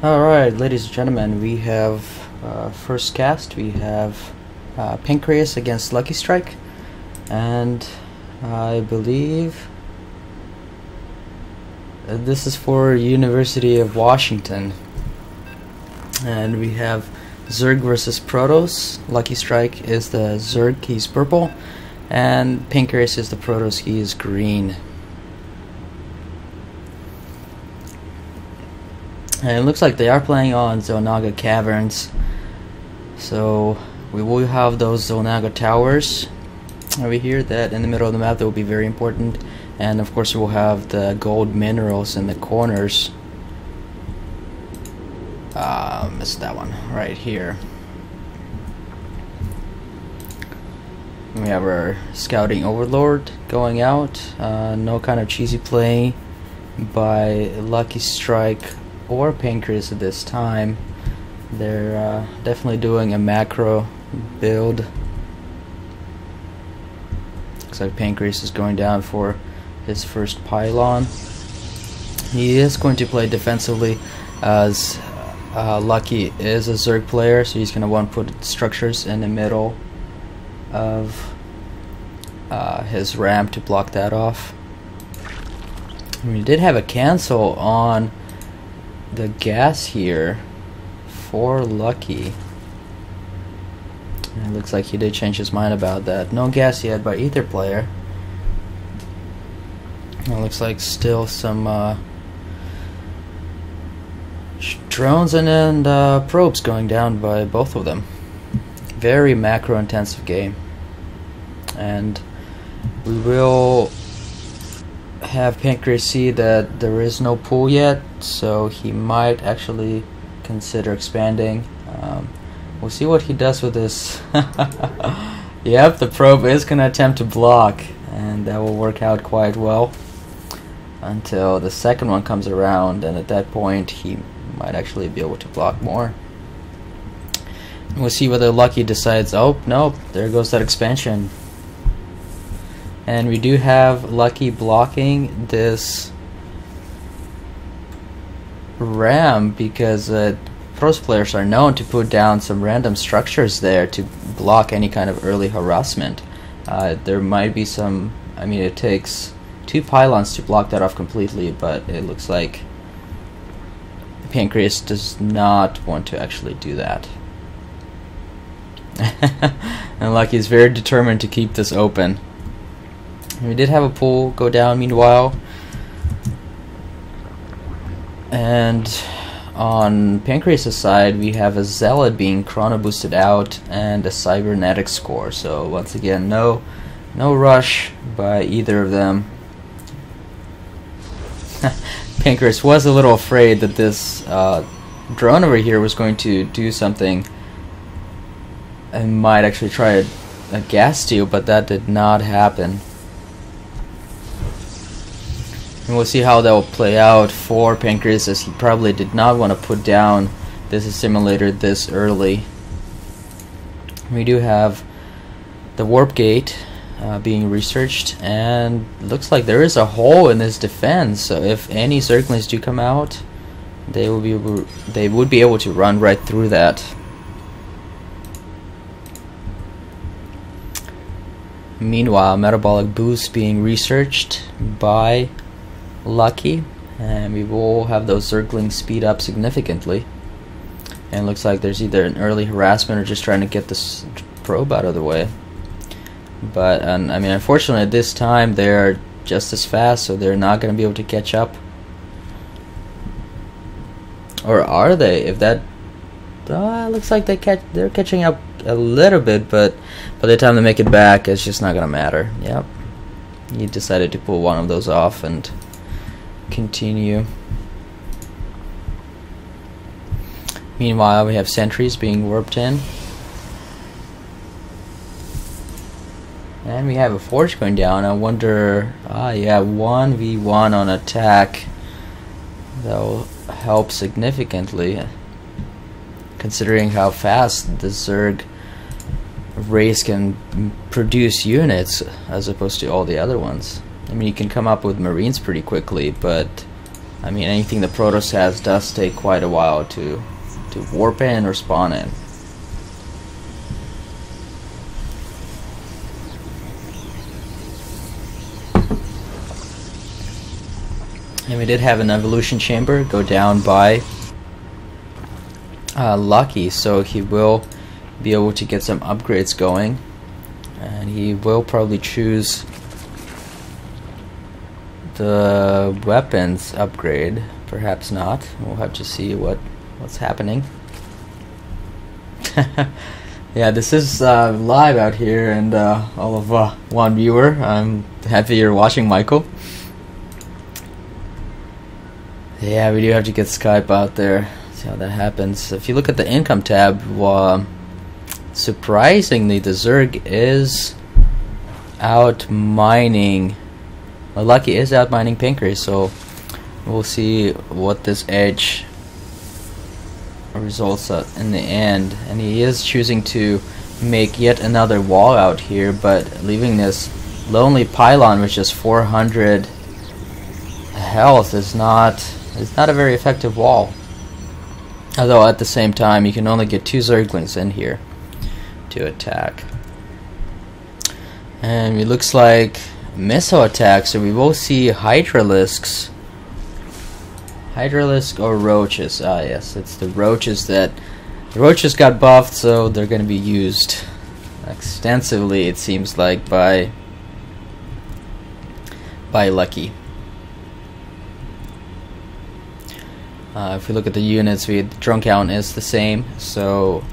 Alright, ladies and gentlemen, we have first cast. We have Pancreas against LuckyStrike, and I believe this is for University of Washington. And we have Zerg versus Protoss. LuckyStrike is the Zerg, he's purple, and Pancreas is the Protoss, he is green. And it looks like they are playing on Zonaga Caverns, so we will have those Zonaga towers over here that in the middle of the map that will be very important, and of course we'll have the gold minerals in the corners. Missed that one right here. We have our scouting overlord going out. No kind of cheesy play by LuckyStrike or Pancreas at this time. They're definitely doing a macro build. Looks like Pancreas is going down for his first pylon. He is going to play defensively, as Lucky is a Zerg player, so he's going to want to put structures in the middle of his ramp to block that off. We did have a cancel on the gas here for Lucky. And it looks like he did change his mind about that. No gas yet by either player. It looks like still some drones and probes going down by both of them. Very macro intensive game, and we will have Pancreas see that there is no pool yet, so he might actually consider expanding. We'll see what he does with this. Yep, the probe is going to attempt to block, and that will work out quite well until the second one comes around, and at that point he might actually be able to block more. We'll see whether Lucky decides, oh nope, there goes that expansion. And we do have Lucky blocking this ram because Protoss players are known to put down some random structures there to block any kind of early harassment. There might be some, I mean, it takes 2 pylons to block that off completely, but it looks like Pancreas does not want to actually do that. And Lucky is very determined to keep this open. We did have a pool go down meanwhile, and on Pancreas' side we have a Zealot being chrono boosted out and a cybernetic score, so once again no rush by either of them. Pancreas was a little afraid that this drone over here was going to do something and might actually try a gas steal, but that did not happen. And we'll see how that will play out for Pancreas, as he probably did not want to put down this assimilator this early. We do have the warp gate being researched, and looks like there is a hole in this defense, so if any Zerglings do come out, they would be able to run right through that. Meanwhile, metabolic boost being researched by Lucky, and we will have those Zerglings speed up significantly. And it looks like there's either an early harassment or just trying to get this probe out of the way. But I mean, unfortunately at this time they're just as fast, so they're not going to be able to catch up. Or are they? If that looks like they're catching up a little bit, but by the time they make it back, it's just not going to matter. Yep, he decided to pull one of those off and continue. Meanwhile, we have sentries being warped in, and we have a forge going down. I wonder, yeah, 1v1 on attack. That will help significantly, considering how fast the Zerg race can produce units as opposed to all the other ones. I mean, you can come up with Marines pretty quickly, but I mean, anything the Protoss has does take quite a while to warp in or spawn in. And we did have an evolution chamber go down by Lucky, so he will be able to get some upgrades going, and he will probably choose the weapons upgrade. Perhaps not. We'll have to see what's happening. Yeah, this is live out here, and all of one viewer. I'm happy you're watching, Michael. Yeah, we do have to get Skype out there. See how that happens. If you look at the income tab, surprisingly, the Zerg is out mining. Well, Lucky is out mining Pancreas, so we'll see what this edge results in the end. And he is choosing to make yet another wall out here, but leaving this lonely pylon with just 400 health is not a very effective wall. Although at the same time, you can only get 2 Zerglings in here to attack. And it looks like missile attack, so we will see Hydralisks. Hydralisk or Roaches. Ah yes, it's the Roaches that... The Roaches got buffed, so they're going to be used extensively, it seems like, by Lucky. If we look at the units, the drone count is the same, so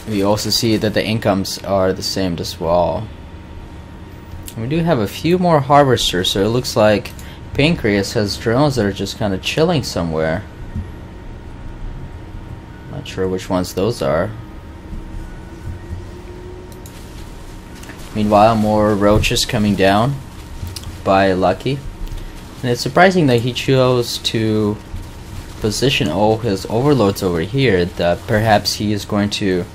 we also see that the incomes are the same as well. And we do have a few more harvesters, so it looks like Pancreas has drones that are just kind of chilling somewhere. Not sure which ones those are. Meanwhile, more roaches coming down by Lucky. And it's surprising that he chose to position all his overlords over here, that perhaps he is going to,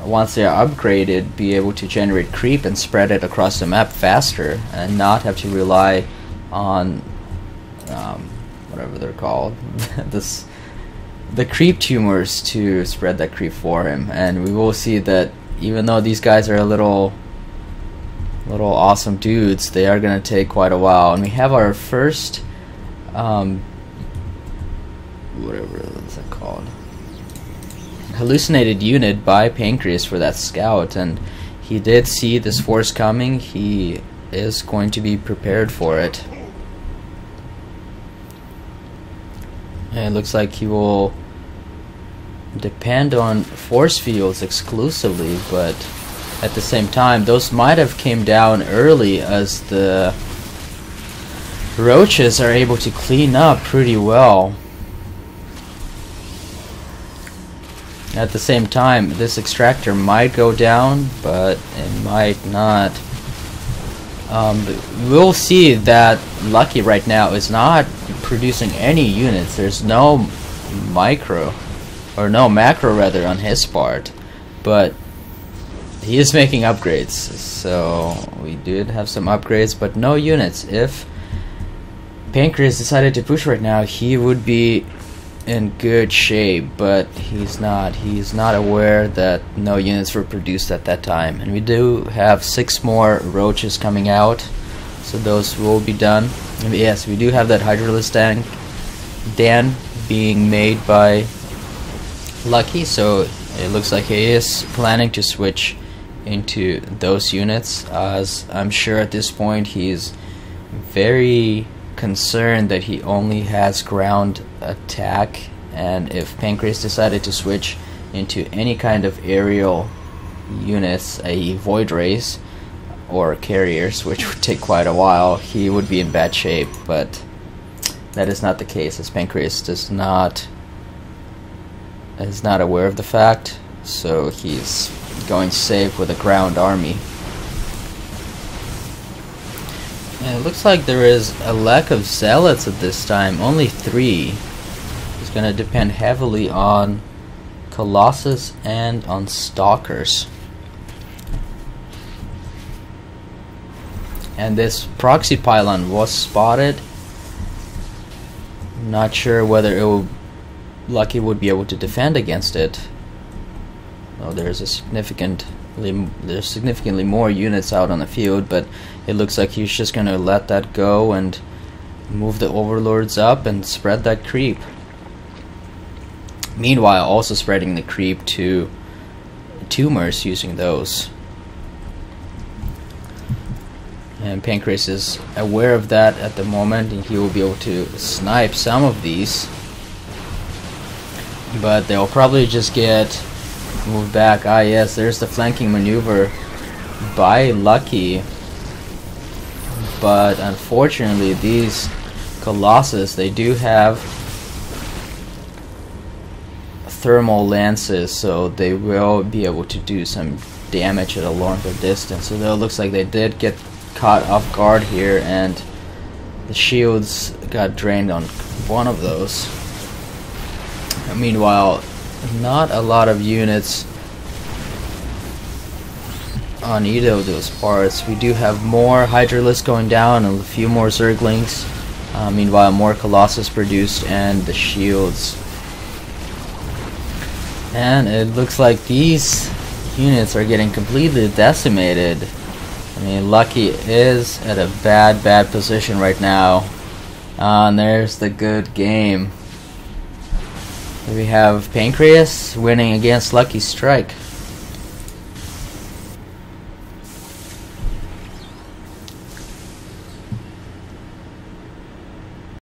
once they are upgraded, be able to generate creep and spread it across the map faster and not have to rely on whatever they're called, the creep tumors to spread that creep for him. And we will see that even though these guys are a little awesome dudes, they are going to take quite a while. And we have our first whatever is it called, hallucinated unit by Pancreas for that scout, and he did see this force coming. He is going to be prepared for it. And it looks like he will depend on force fields exclusively, but at the same time, those might have came down early as the roaches are able to clean up pretty well. At the same time, this extractor might go down, but it might not. We'll see that Lucky right now is not producing any units. There's no macro rather on his part, but he is making upgrades. So we did have some upgrades, but no units. If Pancreas decided to push right now, he would be in good shape, but he's not. He's not aware that no units were produced at that time. And we do have 6 more roaches coming out, so those will be done. And yes, we do have that Hydralisk tank Dan being made by Lucky, so it looks like he is planning to switch into those units, as I'm sure at this point he's very concerned that he only has ground attack, and if Pancreas decided to switch into any kind of aerial units, i.e. void rays or carriers, which would take quite a while, he would be in bad shape. But that is not the case, as Pancreas is not aware of the fact, so he's going safe with a ground army. And it looks like there is a lack of zealots at this time, only 3. It's going to depend heavily on Colossus and on Stalkers. And this proxy pylon was spotted Not sure whether Lucky would be able to defend against it. Oh, there's significantly more units out on the field, but it looks like he's just gonna let that go and move the overlords up and spread that creep. Meanwhile, also spreading the creep to tumors using those. And Pancreas is aware of that at the moment, and he will be able to snipe some of these. But they'll probably just get moved back. Ah yes, there's the flanking maneuver by Lucky. But unfortunately, these Colossus, they do have thermal lances, so they will be able to do some damage at a longer distance. So it looks like they did get caught off guard here, and the shields got drained on one of those. Meanwhile, not a lot of units on either of those parts. We do have more Hydralisks going down and a few more Zerglings. Meanwhile, more Colossus produced and the shields. And it looks like these units are getting completely decimated. I mean, Lucky is at a bad position right now. And there's the good game. We have Pancreas winning against LuckyStrike.